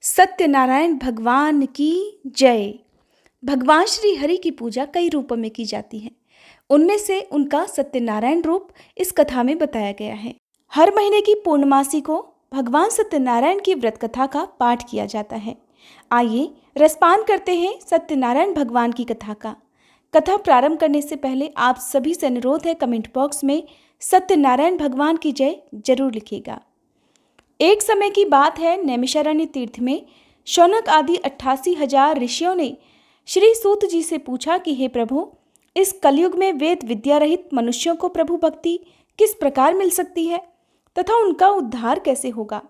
सत्यनारायण भगवान की जय। भगवान श्री हरि की पूजा कई रूपों में की जाती है। उनमें से उनका सत्यनारायण रूप इस कथा में बताया गया है। हर महीने की पूर्णमासी को भगवान सत्यनारायण की व्रत कथा का पाठ किया जाता है। आइए रसपान करते हैं सत्यनारायण भगवान की कथा का। कथा प्रारंभ करने से पहले आप सभी से अनुरोध है, कमेंट बॉक्स में सत्यनारायण भगवान की जय जरूर लिखिएगा। एक समय की बात है, नैमिषारण्य तीर्थ में शौनक आदि 88,000 ऋषियों ने श्री सूत जी से पूछा कि हे प्रभु, इस कलयुग में वेद विद्या रहित मनुष्यों को प्रभु भक्ति किस प्रकार मिल सकती है तथा उनका उद्धार कैसे होगा।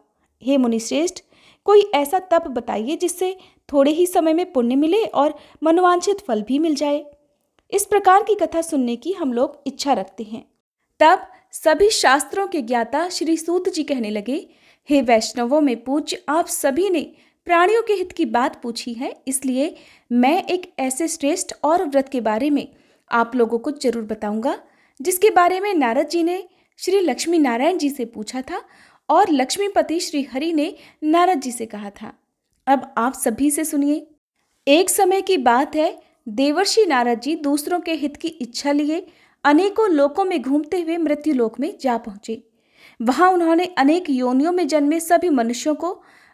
हे मुनिश्रेष्ठ, कोई ऐसा तप बताइए जिससे थोड़े ही समय में पुण्य मिले और मनोवांछित फल भी मिल जाए। इस प्रकार की कथा सुनने की हम लोग इच्छा रखते हैं। तब सभी शास्त्रों के ज्ञाता श्री सूत जी कहने लगे, हे वैष्णवों में पूज्य, आप सभी ने प्राणियों के हित की बात पूछी है, इसलिए मैं एक ऐसे श्रेष्ठ और व्रत के बारे में आप लोगों को जरूर बताऊंगा जिसके बारे में नारद जी ने श्री लक्ष्मी नारायण जी से पूछा था और लक्ष्मीपति श्री हरि ने नारद जी से कहा था। अब आप सभी से सुनिए। एक समय की बात है, देवर्षि नारद जी दूसरों के हित की इच्छा लिए अनेकों लोकों में घूमते हुए मृत्यु लोक में जा पहुंचे। वहां उन्होंने अनेक योनियों में जन्मे सभी मनुष्यों को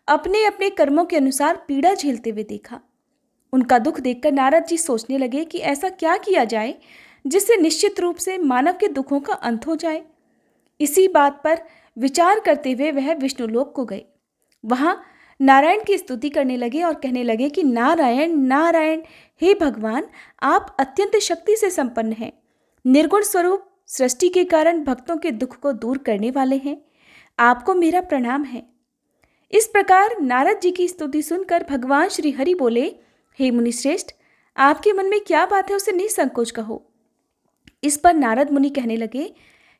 अपने अपने कर्मों के अनुसार पीड़ा झेलते हुए देखा। उनका दुख देखकर नारद जी सोचने लगे कि ऐसा क्या किया जाए जिससे निश्चित रूप से मानव के दुखों का अंत हो जाए। इसी बात पर विचार करते हुए वह विष्णुलोक को गए। वहां नारायण की स्तुति करने लगे और कहने लगे कि नारायण नारायण, हे भगवान, आप अत्यंत शक्ति से संपन्न हैं, निर्गुण स्वरूप, सृष्टि के कारण भक्तों के दुख को दूर करने वाले हैं। आपको मेरा प्रणाम है। इस प्रकार नारद जी की स्तुति सुनकर भगवान श्री हरि बोले, हे मुनिश्रेष्ठ, आपके मन में क्या बात है उसे निसंकोच कहो। इस पर नारद मुनि कहने लगे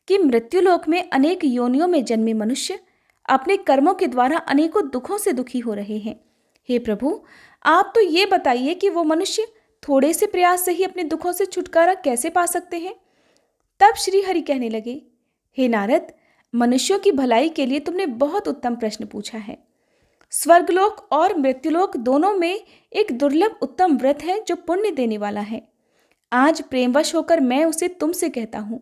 कि मृत्युलोक में अनेक योनियों में जन्मे मनुष्य अपने कर्मों के द्वारा अनेकों दुखों से दुखी हो रहे हैं। हे प्रभु, आप तो ये बताइए कि वो मनुष्य थोड़े से प्रयास से ही अपने दुखों से छुटकारा कैसे पा सकते हैं। तब श्री हरि कहने लगे, हे नारद, मनुष्यों की भलाई के लिए तुमने बहुत उत्तम प्रश्न पूछा है। स्वर्गलोक और मृत्युलोक दोनों में एक दुर्लभ उत्तम व्रत है जो पुण्य देने वाला है। आज प्रेमवश होकर मैं उसे तुमसे कहता हूं।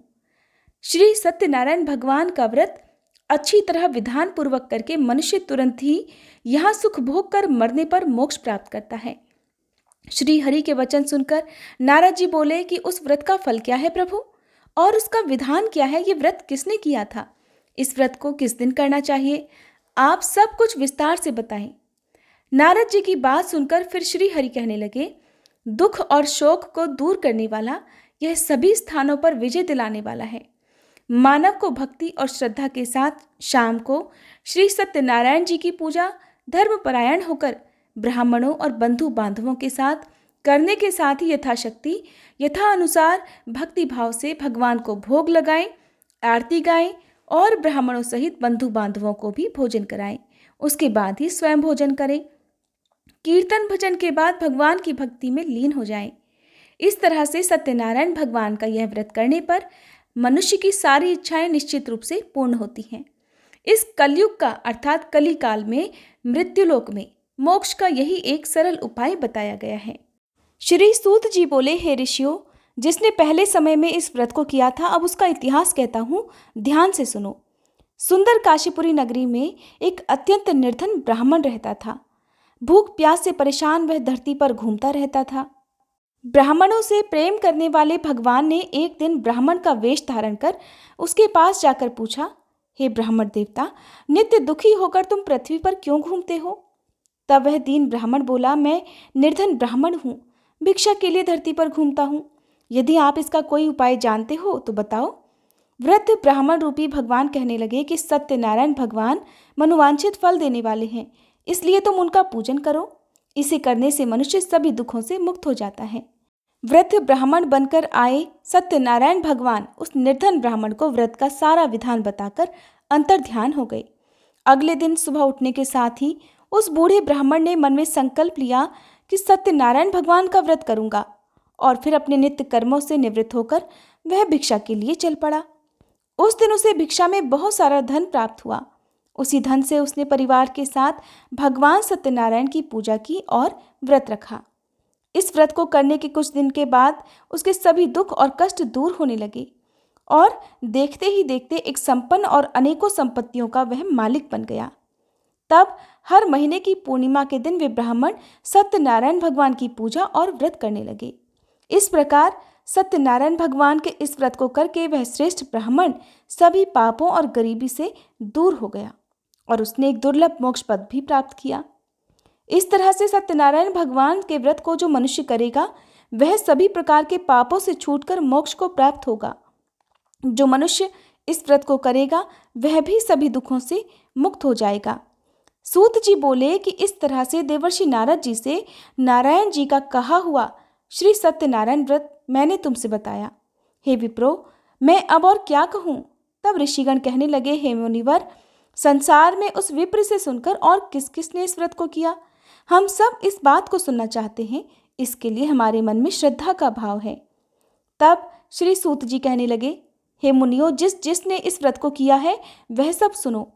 श्री सत्यनारायण भगवान का व्रत अच्छी तरह विधान पूर्वक करके मनुष्य तुरंत ही यहाँ सुख भोग कर मरने पर मोक्ष प्राप्त करता है। श्री हरि के वचन सुनकर नारद जी बोले कि उस व्रत का फल क्या है प्रभु, और उसका विधान क्या है, ये व्रत किसने किया था, इस व्रत को किस दिन करना चाहिए, आप सब कुछ विस्तार से बताएं। नारद जी की बात सुनकर फिर श्री हरि कहने लगे, दुख और शोक को दूर करने वाला, यह सभी स्थानों पर विजय दिलाने वाला है। मानव को भक्ति और श्रद्धा के साथ शाम को श्री सत्यनारायण जी की पूजा धर्मपरायण होकर ब्राह्मणों और बंधु बांधवों के साथ करने के साथ ही यथाशक्ति यथा अनुसार भक्ति भाव से भगवान को भोग लगाएं, आरती गाएं और ब्राह्मणों सहित बंधु बांधवों को भी भोजन कराएं। उसके बाद ही स्वयं भोजन करें। कीर्तन भजन के बाद भगवान की भक्ति में लीन हो जाएं। इस तरह से सत्यनारायण भगवान का यह व्रत करने पर मनुष्य की सारी इच्छाएं निश्चित रूप से पूर्ण होती हैं। इस कलयुग का अर्थात कली काल में मृत्युलोक में मोक्ष का यही एक सरल उपाय बताया गया है। श्री सूत जी बोले, हे ऋषियों, जिसने पहले समय में इस व्रत को किया था, अब उसका इतिहास कहता हूँ, ध्यान से सुनो। सुंदर काशीपुरी नगरी में एक अत्यंत निर्धन ब्राह्मण रहता था। भूख प्यास से परेशान वह धरती पर घूमता रहता था। ब्राह्मणों से प्रेम करने वाले भगवान ने एक दिन ब्राह्मण का वेश धारण कर उसके पास जाकर पूछा, हे ब्राह्मण देवता, नित्य दुखी होकर तुम पृथ्वी पर क्यों घूमते हो। तब वह दीन ब्राह्मण बोला, मैं निर्धन ब्राह्मण हूँ, भिक्षा के लिए धरती पर घूमता हूँ। यदि आप इसका कोई उपाय जानते हो तो बताओ। वृद्ध ब्राह्मण रूपी भगवान कहने लगे कि सत्यनारायण भगवान मनोवांछित फल देने वाले हैं, इसलिए तुम उनका पूजन करो। इसे करने से मनुष्य सभी दुखों से मुक्त हो जाता है। वृद्ध ब्राह्मण बनकर आए सत्यनारायण भगवान उस निर्धन ब्राह्मण को व्रत का सारा विधान बताकर अंतर्ध्यान हो गए। अगले दिन सुबह उठने के साथ ही उस बूढ़े ब्राह्मण ने मन में संकल्प लिया कि सत्यनारायण भगवान का व्रत करूंगा, और फिर अपने नित्य कर्मों से निवृत्त होकर वह भिक्षा के लिए चल पड़ा। उस दिन उसे भिक्षा में बहुत सारा धन प्राप्त हुआ उसी धन से उसने परिवार के साथ भगवान सत्यनारायण की पूजा की और व्रत रखा। इस व्रत को करने के कुछ दिन के बाद उसके सभी दुख और कष्ट दूर होने लगे और देखते ही देखते एक संपन्न और अनेकों संपत्तियों का वह मालिक बन गया। तब हर महीने की पूर्णिमा के दिन वे ब्राह्मण सत्यनारायण भगवान की पूजा और व्रत करने लगे। इस प्रकार सत्यनारायण भगवान के इस व्रत को करके वह श्रेष्ठ ब्राह्मण सभी पापों और गरीबी से दूर हो गया और उसने एक दुर्लभ मोक्ष पद भी प्राप्त किया। इस तरह से सत्यनारायण भगवान के व्रत को जो मनुष्य करेगा वह सभी प्रकार के पापों से छूटकर मोक्ष को प्राप्त होगा। जो मनुष्य इस व्रत को करेगा वह भी सभी दुखों से मुक्त हो जाएगा। सूत जी बोले कि इस तरह से देवर्षि नारद जी से नारायण जी का कहा हुआ श्री सत्यनारायण व्रत मैंने तुमसे बताया। हे विप्रो, मैं अब और क्या कहूँ। तब ऋषिगण कहने लगे, हे मुनिवर, संसार में उस विप्र से सुनकर और किस किसने इस व्रत को किया, हम सब इस बात को सुनना चाहते हैं। इसके लिए हमारे मन में श्रद्धा का भाव है। तब श्री सूत जी कहने लगे, हे मुनियों, जिसने इस व्रत को किया है वह सब सुनो।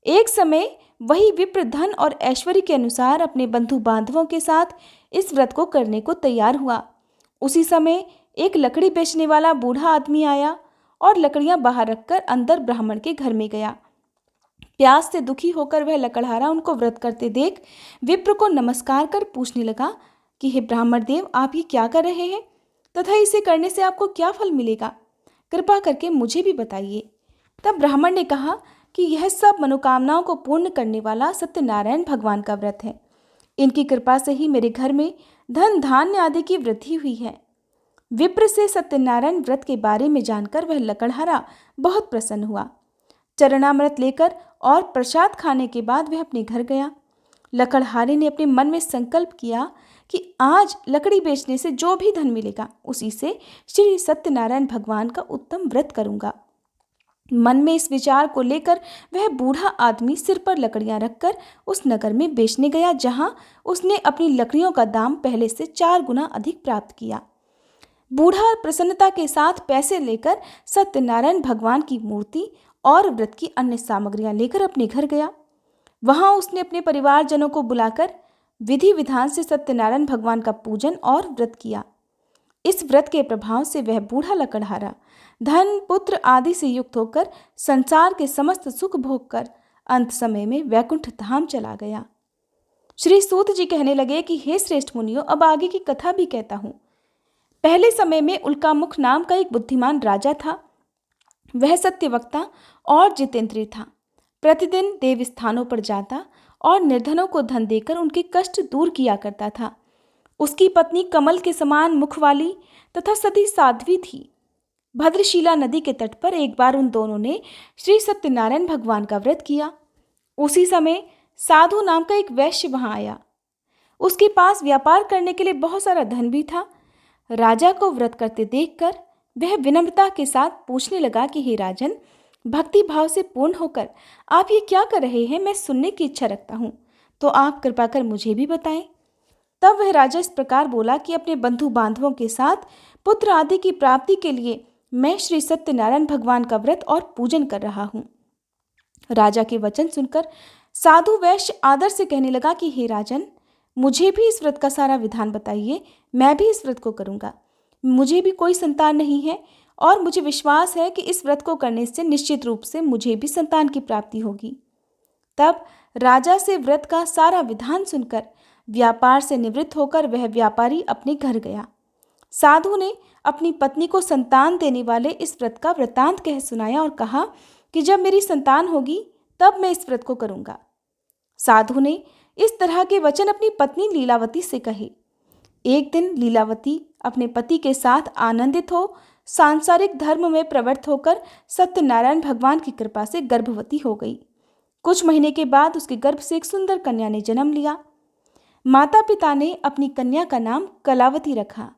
एक समय वही विप्र धन और ऐश्वर्य के अनुसार अपने बंधु बांधवों के साथ इस व्रत को करने को तैयार हुआ। उसी समय एक लकड़ी बेचने वाला बूढ़ा आदमी आया और लकड़ियां बाहर रखकर अंदर ब्राह्मण के घर में गया। प्यास से दुखी होकर वह लकड़हारा उनको व्रत करते देख विप्र को नमस्कार कर पूछने लगा कि हे ब्राह्मण देव, आप ये क्या कर रहे हैं तथा इसे करने से आपको क्या फल मिलेगा, कृपा करके मुझे भी बताइए। तब ब्राह्मण ने कहा कि यह सब मनोकामनाओं को पूर्ण करने वाला सत्यनारायण भगवान का व्रत है। इनकी कृपा से ही मेरे घर में धन धान्य आदि की वृद्धि हुई है। विप्र से सत्यनारायण व्रत के बारे में जानकर वह लकड़हारा बहुत प्रसन्न हुआ। चरणामृत लेकर और प्रसाद खाने के बाद वह अपने घर गया। लकड़हारे ने अपने मन में संकल्प किया कि आज लकड़ी बेचने से जो भी धन मिलेगा उसी से श्री सत्यनारायण भगवान का उत्तम व्रत करूंगा। मन में इस विचार को लेकर वह बूढ़ा आदमी सिर पर लकड़ियां रखकर उस नगर में बेचने गया, जहां उसने अपनी लकड़ियों का दाम पहले से 4 गुना अधिक प्राप्त किया। बूढ़ा प्रसन्नता के साथ पैसे लेकर सत्यनारायण भगवान की मूर्ति और व्रत की अन्य सामग्रियां लेकर अपने घर गया। वहां उसने अपने परिवारजनों को बुलाकर विधि विधान से सत्यनारायण भगवान का पूजन और व्रत किया। इस व्रत के प्रभाव से वह बूढ़ा लकड़हारा धन पुत्र आदि से युक्त होकर संसार के समस्त सुख भोग कर अंत समय में वैकुंठ धाम चला गया। श्री सूत जी कहने लगे कि हे श्रेष्ठ मुनियों, अब आगे की कथा भी कहता हूँ। पहले समय में उल्कामुख नाम का एक बुद्धिमान राजा था। वह सत्यवक्ता और जितेंद्रिय था। प्रतिदिन देव स्थानों पर जाता और निर्धनों को धन देकर उनके कष्ट दूर किया करता था। उसकी पत्नी कमल के समान मुख वाली तथा सती साध्वी थी। भद्रशिला नदी के तट पर एक बार उन दोनों ने श्री सत्यनारायण भगवान का व्रत किया। उसी समय साधु नाम का एक वैश्य वहां आया। उसके पास व्यापार करने के लिए बहुत सारा धन भी था। राजा को व्रत करते देखकर वह विनम्रता के साथ पूछने लगा कि हे राजन, भक्ति भाव से पूर्ण होकर आप ये क्या कर रहे हैं, मैं सुनने की इच्छा रखता हूँ, तो आप कृपा कर मुझे भी बताएं। तब वह राजा इस प्रकार बोला कि अपने बंधु बांधवों के साथ पुत्र आदि की प्राप्ति के लिए मैं श्री सत्यनारायण भगवान का व्रत और पूजन कर रहा हूँ। राजा के वचन सुनकर साधु वैश्य आदर से कहने लगा कि हे राजन, मुझे भी इस व्रत का सारा विधान बताइए, मैं भी इस व्रत को करूँगा। मुझे भी कोई संतान नहीं है और मुझे विश्वास है कि इस व्रत को करने से निश्चित रूप से मुझे भी संतान की प्राप्ति होगी। तब राजा से व्रत का सारा विधान सुनकर व्यापार से निवृत्त होकर वह व्यापारी अपने घर गया। साधु ने अपनी पत्नी को संतान देने वाले इस व्रत का वृतांत कह सुनाया और कहा कि जब मेरी संतान होगी तब मैं इस व्रत को करूँगा। साधु ने इस तरह के वचन अपनी पत्नी लीलावती से कहे। एक दिन लीलावती अपने पति के साथ आनंदित हो सांसारिक धर्म में प्रवृत्त होकर सत्यनारायण भगवान की कृपा से गर्भवती हो गई। कुछ महीने के बाद उसके गर्भ से एक सुंदर कन्या ने जन्म लिया। माता पिता ने अपनी कन्या का नाम कलावती रखा।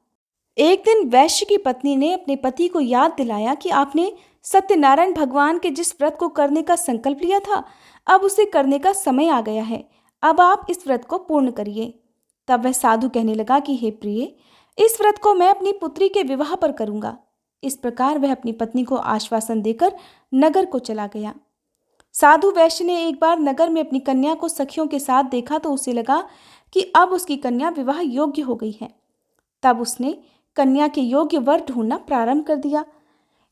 एक दिन वैश्य की पत्नी ने अपने पति को याद दिलाया कि आपने सत्यनारायण भगवान के जिस व्रत को करने का संकल्प लिया था, अब उसे करने का समय आ गया है। अब आप इस व्रत को पूर्ण करिए। तब वह साधु कहने लगा कि हे प्रिय, इस व्रत को मैं अपनी पुत्री के विवाह पर करूंगा। इस प्रकार वह अपनी पत्नी को आश्वासन देकर नगर को चला गया। साधु वैश्य ने एक बार नगर में अपनी कन्या को सखियों के साथ देखा तो उसे लगा कि अब उसकी कन्या विवाह योग्य हो गई है। तब उसने कन्या के योग्य वर ढूंढना प्रारंभ कर दिया।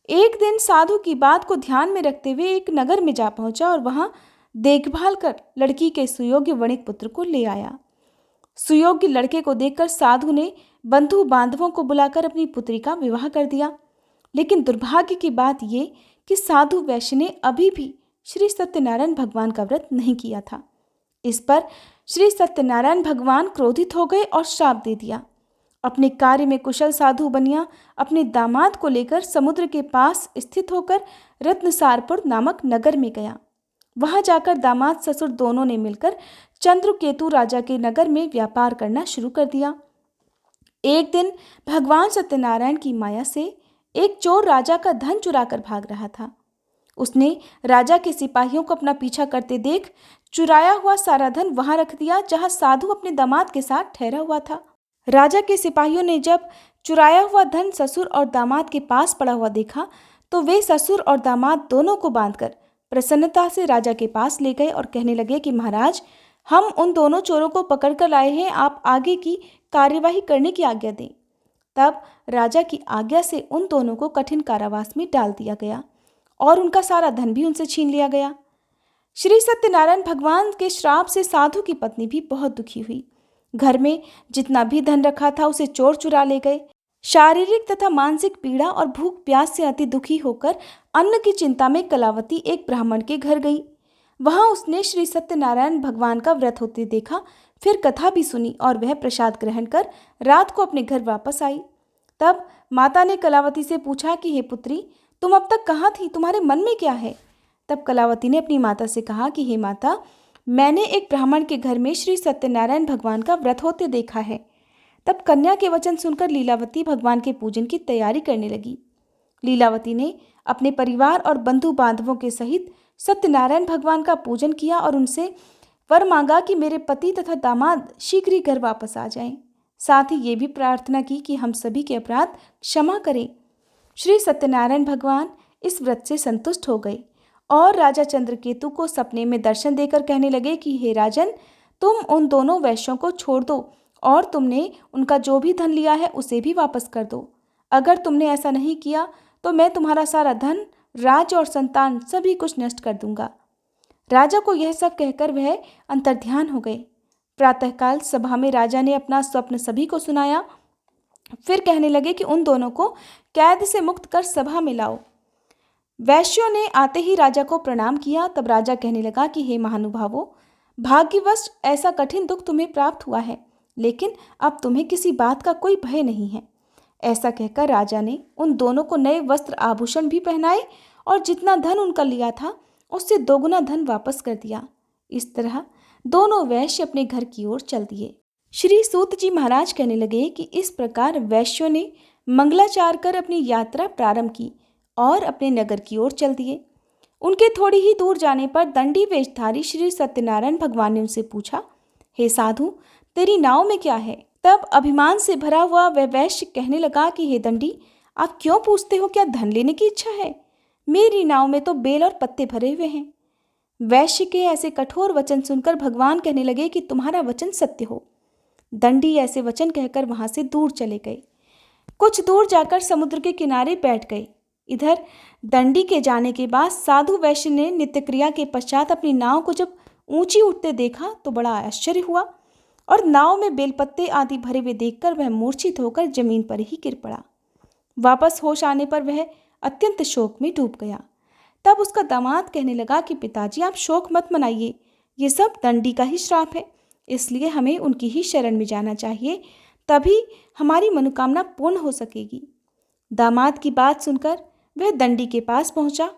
एक दिन साधु की बात को ध्यान में रखते हुए एक नगर में जा पहुंचा और वहां देखभाल कर लड़की के सुयोग्य वणिक पुत्र को ले आया। सुयोग्य लड़के को देखकर साधु ने बंधु बांधवों को बुलाकर अपनी पुत्री का विवाह कर दिया। लेकिन दुर्भाग्य की बात यह कि साधु वैश्य ने अभी भी श्री सत्यनारायण भगवान का व्रत नहीं किया था। इस पर श्री सत्यनारायण भगवान क्रोधित हो गए और श्राप दे दिया। अपने कार्य में कुशल साधु बनिया अपने दामाद को लेकर समुद्र के पास स्थित होकर रत्नसारपुर नामक नगर में गया। वहां जाकर दामाद ससुर दोनों ने मिलकर चंद्रकेतु राजा के नगर में व्यापार करना शुरू कर दिया। एक दिन भगवान सत्यनारायण की माया से एक चोर राजा का धन चुराकर भाग रहा था। उसने राजा के सिपाहियों को अपना पीछा करते देख चुराया हुआ सारा धन वहां रख दिया जहां साधु अपने दामाद के साथ ठहरा हुआ था। राजा के सिपाहियों ने जब चुराया हुआ धन ससुर और दामाद के पास पड़ा हुआ देखा तो वे ससुर और दामाद दोनों को बांधकर प्रसन्नता से राजा के पास ले गए और कहने लगे कि महाराज, हम उन दोनों चोरों को पकड़कर लाए हैं, आप आगे की कार्यवाही करने की आज्ञा दें। तब राजा की आज्ञा से उन दोनों को कठिन कारावास में डाल दिया गया और उनका सारा धन भी उनसे छीन लिया गया। श्री सत्यनारायण भगवान के श्राप से साधु की पत्नी भी बहुत दुखी हुई। घर में जितना भी धन रखा था उसे चोर चुरा ले गए। शारीरिक तथा मानसिक पीड़ा और भूख प्यास से अति दुखी होकर अन्न की चिंता में कलावती एक ब्राह्मण के घर गई। वहां उसने श्री सत्यनारायण भगवान का व्रत होते देखा, फिर कथा भी सुनी और वह प्रसाद ग्रहण कर रात को अपने घर वापस आई। तब माता ने कलावती से पूछा कि हे पुत्री, तुम अब तक कहाँ थी, तुम्हारे मन में क्या है? तब कलावती ने अपनी माता से कहा कि हे माता, मैंने एक ब्राह्मण के घर में श्री सत्यनारायण भगवान का व्रत होते देखा है। तब कन्या के वचन सुनकर लीलावती भगवान के पूजन की तैयारी करने लगी। लीलावती ने अपने परिवार और बंधु बांधवों के सहित सत्यनारायण भगवान का पूजन किया और उनसे वर मांगा कि मेरे पति तथा दामाद शीघ्र ही घर वापस आ जाएं। साथ ही ये भी प्रार्थना की कि हम सभी के अपराध क्षमा करें। श्री सत्यनारायण भगवान इस व्रत से संतुष्ट हो गए और राजा चंद्रकेतु को सपने में दर्शन देकर कहने लगे कि हे राजन, तुम उन दोनों वैश्यों को छोड़ दो और तुमने उनका जो भी धन लिया है उसे भी वापस कर दो। अगर तुमने ऐसा नहीं किया तो मैं तुम्हारा सारा धन, राज्य और संतान सभी कुछ नष्ट कर दूंगा। राजा को यह सब कहकर वह अंतर्ध्यान हो गए। प्रातःकाल सभा में राजा ने अपना स्वप्न सभी को सुनाया। फिर कहने लगे कि उन दोनों को कैद से मुक्त कर सभा में लाओ। वैश्यों ने आते ही राजा को प्रणाम किया। तब राजा कहने लगा कि हे महानुभावों, भाग्यवश ऐसा कठिन दुख तुम्हें प्राप्त हुआ है, लेकिन अब तुम्हें किसी बात का कोई भय नहीं है। ऐसा कहकर राजा ने उन दोनों को नए वस्त्र आभूषण भी पहनाए और जितना धन उनका लिया था उससे दोगुना धन वापस कर दिया। इस तरह दोनों वैश्य अपने घर की ओर चल दिए। श्री सूत जी महाराज कहने लगे कि इस प्रकार वैश्यों ने मंगलाचार कर अपनी यात्रा प्रारंभ की और अपने नगर की ओर चल दिए। उनके थोड़ी ही दूर जाने पर दंडी वेशधारी श्री सत्यनारायण भगवान ने उनसे पूछा, हे साधु, तेरी नाव में क्या है? तब अभिमान से भरा हुआ वह वैश्य कहने लगा कि हे दंडी, आप क्यों पूछते हो, क्या धन लेने की इच्छा है? मेरी नाव में तो बेल और पत्ते भरे हुए हैं। वैश्य के ऐसे कठोर वचन सुनकर भगवान कहने लगे कि तुम्हारा वचन सत्य हो। दंडी ऐसे वचन कहकर वहां से दूर चले गए। कुछ दूर जाकर समुद्र के किनारे बैठ गए। इधर दंडी के जाने के बाद साधु वैश्य ने नित्य क्रिया के पश्चात अपनी नाव को जब ऊंची उठते देखा तो बड़ा आश्चर्य हुआ और नाव में बेलपत्ते आदि भरे हुए देखकर वह मूर्छित होकर जमीन पर ही गिर पड़ा। वापस होश आने पर वह अत्यंत शोक में डूब गया। तब उसका दामाद कहने लगा कि पिताजी, आप शोक मत मनाइए, ये सब दंडी का ही श्राप है, इसलिए हमें उनकी ही शरण में जाना चाहिए, तभी हमारी मनोकामना पूर्ण हो सकेगी। दामाद की बात सुनकर वह दंडी के पास पहुंचा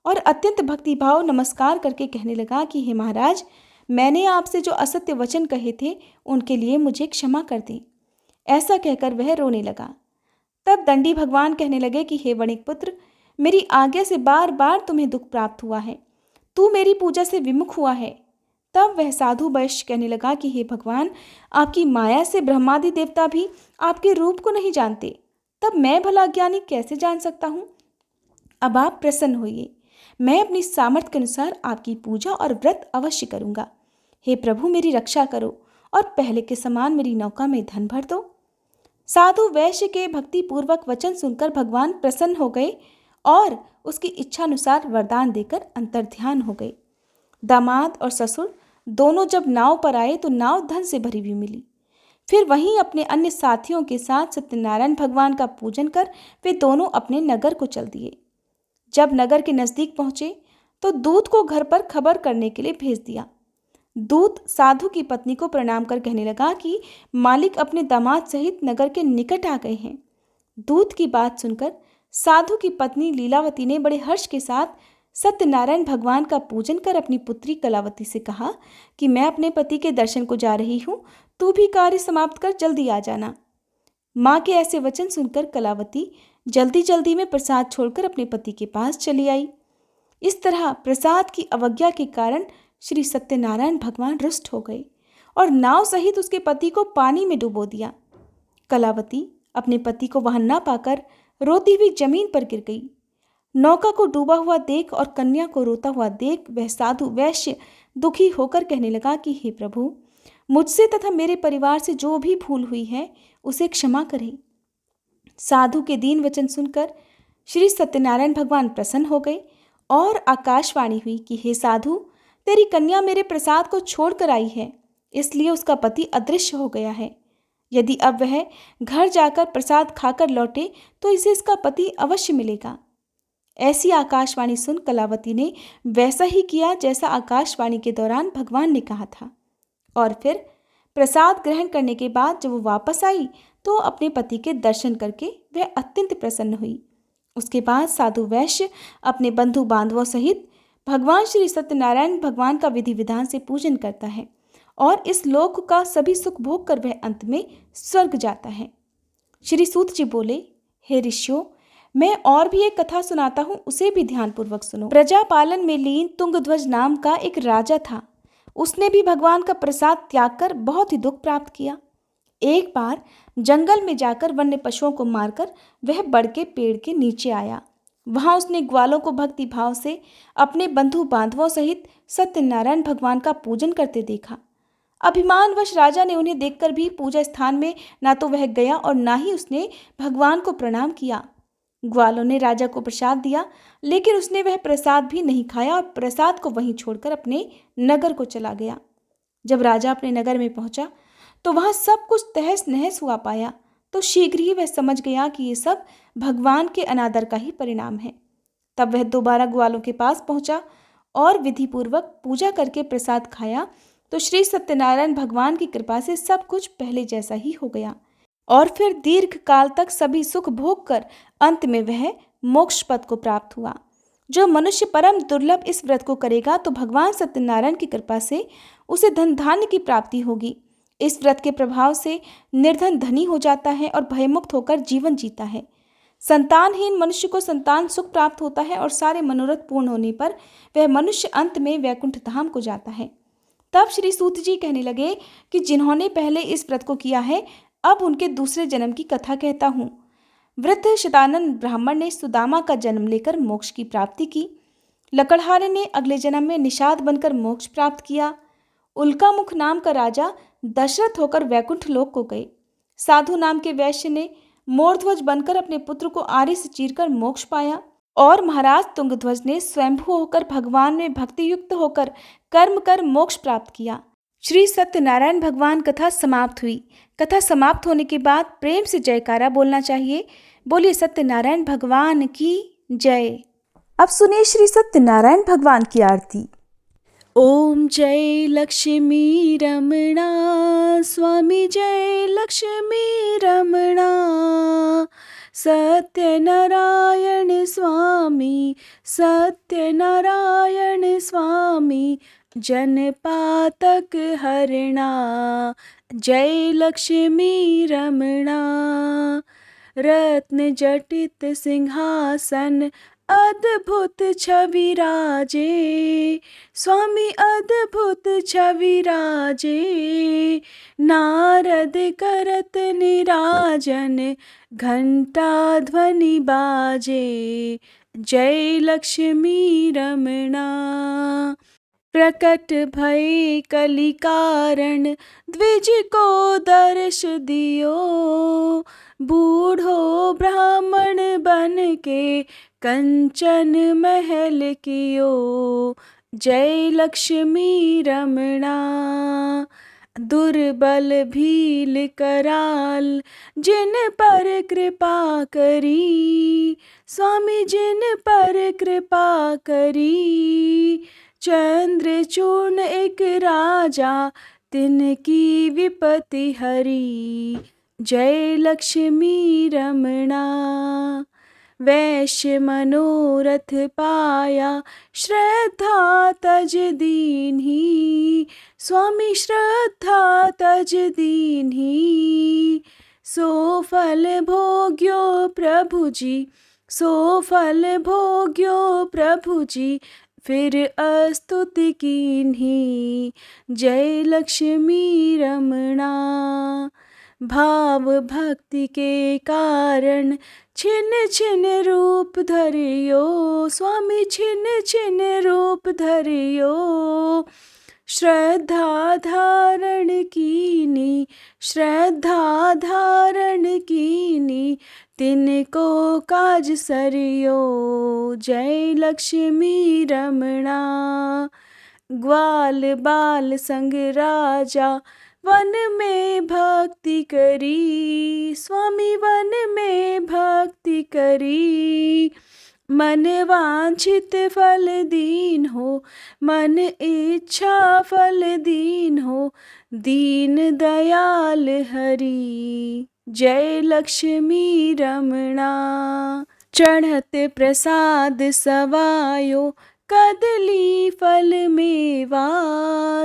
और अत्यंत भक्तिभाव नमस्कार करके कहने लगा कि हे महाराज, मैंने आपसे जो असत्य वचन कहे थे उनके लिए मुझे क्षमा कर दें। ऐसा कहकर वह रोने लगा। तब दंडी भगवान कहने लगे कि हे वणिक पुत्र, मेरी आज्ञा से बार बार तुम्हें दुख प्राप्त हुआ है, तू मेरी पूजा से विमुख हुआ है। तब वह साधु वैश्य कहने लगा कि हे भगवान, आपकी माया से ब्रह्मादि देवता भी आपके रूप को नहीं जानते, तब मैं भला ज्ञानी कैसे जान सकता हूँ? अब आप प्रसन्न होइए, मैं अपनी सामर्थ्य के अनुसार आपकी पूजा और व्रत अवश्य करूँगा। हे प्रभु, मेरी रक्षा करो और पहले के समान मेरी नौका में धन भर दो। साधु वैश्य के भक्तिपूर्वक वचन सुनकर भगवान प्रसन्न हो गए और उसकी इच्छानुसार वरदान देकर अंतर्ध्यान हो गए। दामाद और ससुर दोनों जब नाव पर आए तो नाव धन से भरी हुई मिली। फिर वहीं अपने अन्य साथियों के साथ सत्यनारायण भगवान का पूजन कर वे दोनों अपने नगर को चल दिए। जब नगर के नजदीक पहुंचे तो दूत को घर पर खबर करने के लिए भेज दिया। दूत साधु की पत्नी को प्रणाम कर कहने लगा कि मालिक अपने दामाद सहित नगर के निकट आ गए हैं। दूत की बात सुनकर साधु की पत्नी लीलावती ने बड़े हर्ष के साथ सत्यनारायण भगवान का पूजन कर अपनी पुत्री कलावती से कहा कि मैं अपने पति के दर्शन को जा रही हूँ, तू भी कार्य समाप्त कर जल्दी आ जाना। माँ के ऐसे वचन सुनकर कलावती जल्दी जल्दी में प्रसाद छोड़कर अपने पति के पास चली आई। इस तरह प्रसाद की अवज्ञा के कारण श्री सत्यनारायण भगवान रुष्ट हो गए और नाव सहित उसके पति को पानी में डुबो दिया। कलावती अपने पति को वहां न पाकर रोती हुई जमीन पर गिर गई। नौका को डूबा हुआ देख और कन्या को रोता हुआ देख वह साधु वैश्य दुखी होकर कहने लगा कि हे प्रभु, मुझसे तथा मेरे परिवार से जो भी भूल हुई है उसे क्षमा करें। साधु के दीन वचन सुनकर श्री सत्यनारायण भगवान प्रसन्न हो गए और आकाशवाणी हुई कि हे साधु, तेरी कन्या मेरे प्रसाद को छोड़कर आई है, इसलिए उसका पति अदृश्य हो गया है। यदि अब वह घर जाकर प्रसाद खाकर लौटे तो इसे इसका पति अवश्य मिलेगा। ऐसी आकाशवाणी सुन कलावती ने वैसा ही किया जैसा आकाशवाणी के दौरान भगवान ने कहा था। और फिर प्रसाद ग्रहण करने के बाद जब वो वापस आई तो अपने पति के दर्शन करके वह अत्यंत प्रसन्न हुई। उसके बाद साधु वैश्य अपने बंधु बांधवों सहित भगवान श्री सत्यनारायण भगवान का विधि विधान से पूजन करता है और इस लोक का सभी सुख भोग कर वह अंत में स्वर्ग जाता है। श्री सूत जी बोले, हे ऋषियों, मैं और भी एक कथा सुनाता हूँ, उसे भी ध्यानपूर्वक सुनो। प्रजा पालन में लीन तुंगध्वज नाम का एक राजा था। उसने भी भगवान का प्रसाद त्याग कर बहुत ही दुख प्राप्त किया। एक बार जंगल में जाकर वन्य पशुओं को मारकर वह बड़ के पेड़ के नीचे आया। वहां उसने ग्वालों को भक्ति भाव से अपने बंधु बांधवों सहित सत्यनारायण भगवान का पूजन करते देखा। अभिमानवश राजा ने उन्हें देखकर भी पूजा स्थान में ना तो वह गया और ना ही उसने भगवान को प्रणाम किया। ग्वालों ने राजा को प्रसाद दिया, लेकिन उसने वह प्रसाद भी नहीं खाया और प्रसाद को वहीं छोड़कर अपने नगर को चला गया। जब राजा अपने नगर में पहुंचा तो वहां सब कुछ तहस नहस हुआ पाया, तो शीघ्र ही वह समझ गया कि ये सब भगवान के अनादर का ही परिणाम है। तब वह दोबारा ग्वालों के पास पहुंचा और विधिपूर्वक पूजा करके प्रसाद खाया तो श्री सत्यनारायण भगवान की कृपा से सब कुछ पहले जैसा ही हो गया और फिर दीर्घ काल तक सभी सुख भोग कर अंत में वह मोक्ष पद को प्राप्त हुआ। जो मनुष्य परम दुर्लभ इस व्रत को करेगा तो भगवान सत्यनारायण की कृपा से उसे धन धान्य की प्राप्ति होगी। इस व्रत के प्रभाव से निर्धन धनी हो जाता है और भयमुक्त होकर जीवन जीता है। संतानहीन मनुष्य को संतान सुख प्राप्त होता है और सारे मनोरथ पूर्ण होने पर वह मनुष्य अंत में वैकुंठ धाम को जाता है। तब श्री सूत जी कहने लगे कि जिन्होंने पहले इस व्रत को किया है, अब उनके दूसरे जन्म की कथा कहता हूँ। वृद्ध शतानन ब्राह्मण ने सुदामा का जन्म लेकर मोक्ष की प्राप्ति की। लकड़हारे ने अगले जन्म में निषाद बनकर मोक्ष प्राप्त किया। उल्कामुख नाम का राजा दशरथ होकर वैकुंठ लोक को गए। साधु नाम के वैश्य ने मोरध्वज बनकर अपने पुत्र को आरी से चीरकर मोक्ष पाया और महाराज तुंगध्वज ने स्वयंभू होकर भगवान में भक्ति युक्त होकर कर्म कर मोक्ष प्राप्त किया। श्री सत्यनारायण भगवान कथा समाप्त हुई। कथा समाप्त होने के बाद प्रेम से जयकारा बोलना चाहिए। बोलिए सत्यनारायण भगवान की जय। अब सुनिए श्री सत्यनारायण भगवान की आरती। ओम जय लक्ष्मी रमणा स्वामी, जय लक्ष्मी रमणा, सत्यनारायण स्वामी, सत्यनारायण स्वामी, जनपातक हरणा, जय लक्ष्मी रमणा, रत्न जटित सिंहासन अद्भुत छवि राजे, स्वामी अद्भुत छवि राजे, नारद करत निराजन घंटा ध्वनि बाजे, जय लक्ष्मी रमणा। प्रकट भय कलि कारण द्विज को दर्श दियो, बूढ़ो ब्राह्मण बन के कंचन महल कियो। जय लक्ष्मी रमणा। दुर्बल भील कराल जिन पर कृपा करी, स्वामी जिन पर कृपा करी। चंद्रचूर्ण एक राजा तिनकी विपत्ति हरी। जय लक्ष्मी रमणा। वैश्य मनोरथ पाया श्रद्धा तज दीन्ही, स्वामी श्रद्धा तज दीन्ही। सो फल भोग्यो प्रभु जी, सो फल भोग्यो प्रभु जी, फिर अस्तुति कीन्ही। जय लक्ष्मी रमणा। भाव भक्ति के कारण छिन छिन रूप धरियो, स्वामी छिन छिन रूप धरियो। श्रद्धा धारण कीनी, श्रद्धा धारण कीनी, तिनको काज सरियो। जय लक्ष्मी रमणा। ग्वाल बाल संग राजा वन में भक्ति करी, स्वामी वन में भक्ति करी। मन वांछित फल दीन हो, मन इच्छा फल दीन हो, दीन दयाल हरि। जय लक्ष्मी रमणा। चढ़त प्रसाद सवायो कदली फल मेवा,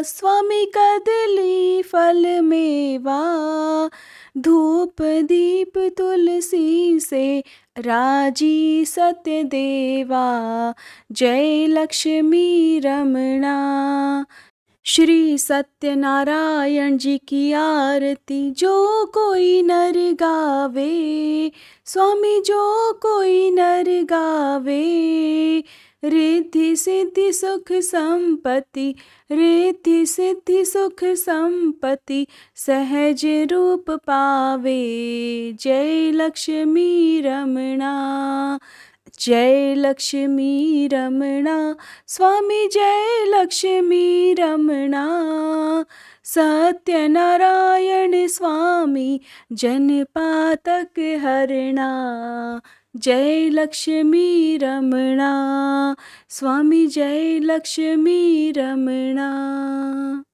स्वामी कदली फल मेवा। धूप दीप तुलसी से राजी सत्य देवा। जय लक्ष्मी रमणा। श्री सत्यनारायण जी की आरती जो कोई नर गावे, स्वामी जो कोई नर गावे। रिद्धि सिद्धि सुख संपत्ति, रिद्धि सिद्धि सुख संपत्ति, सहज रूप पावे। जय लक्ष्मी रमणा। जय लक्ष्मी रमणा, स्वामी जय लक्ष्मी रमणा। सत्यनारायण स्वामी जन पातक हरणा। जय लक्ष्मी रमणा, स्वामी जय लक्ष्मी रमणा।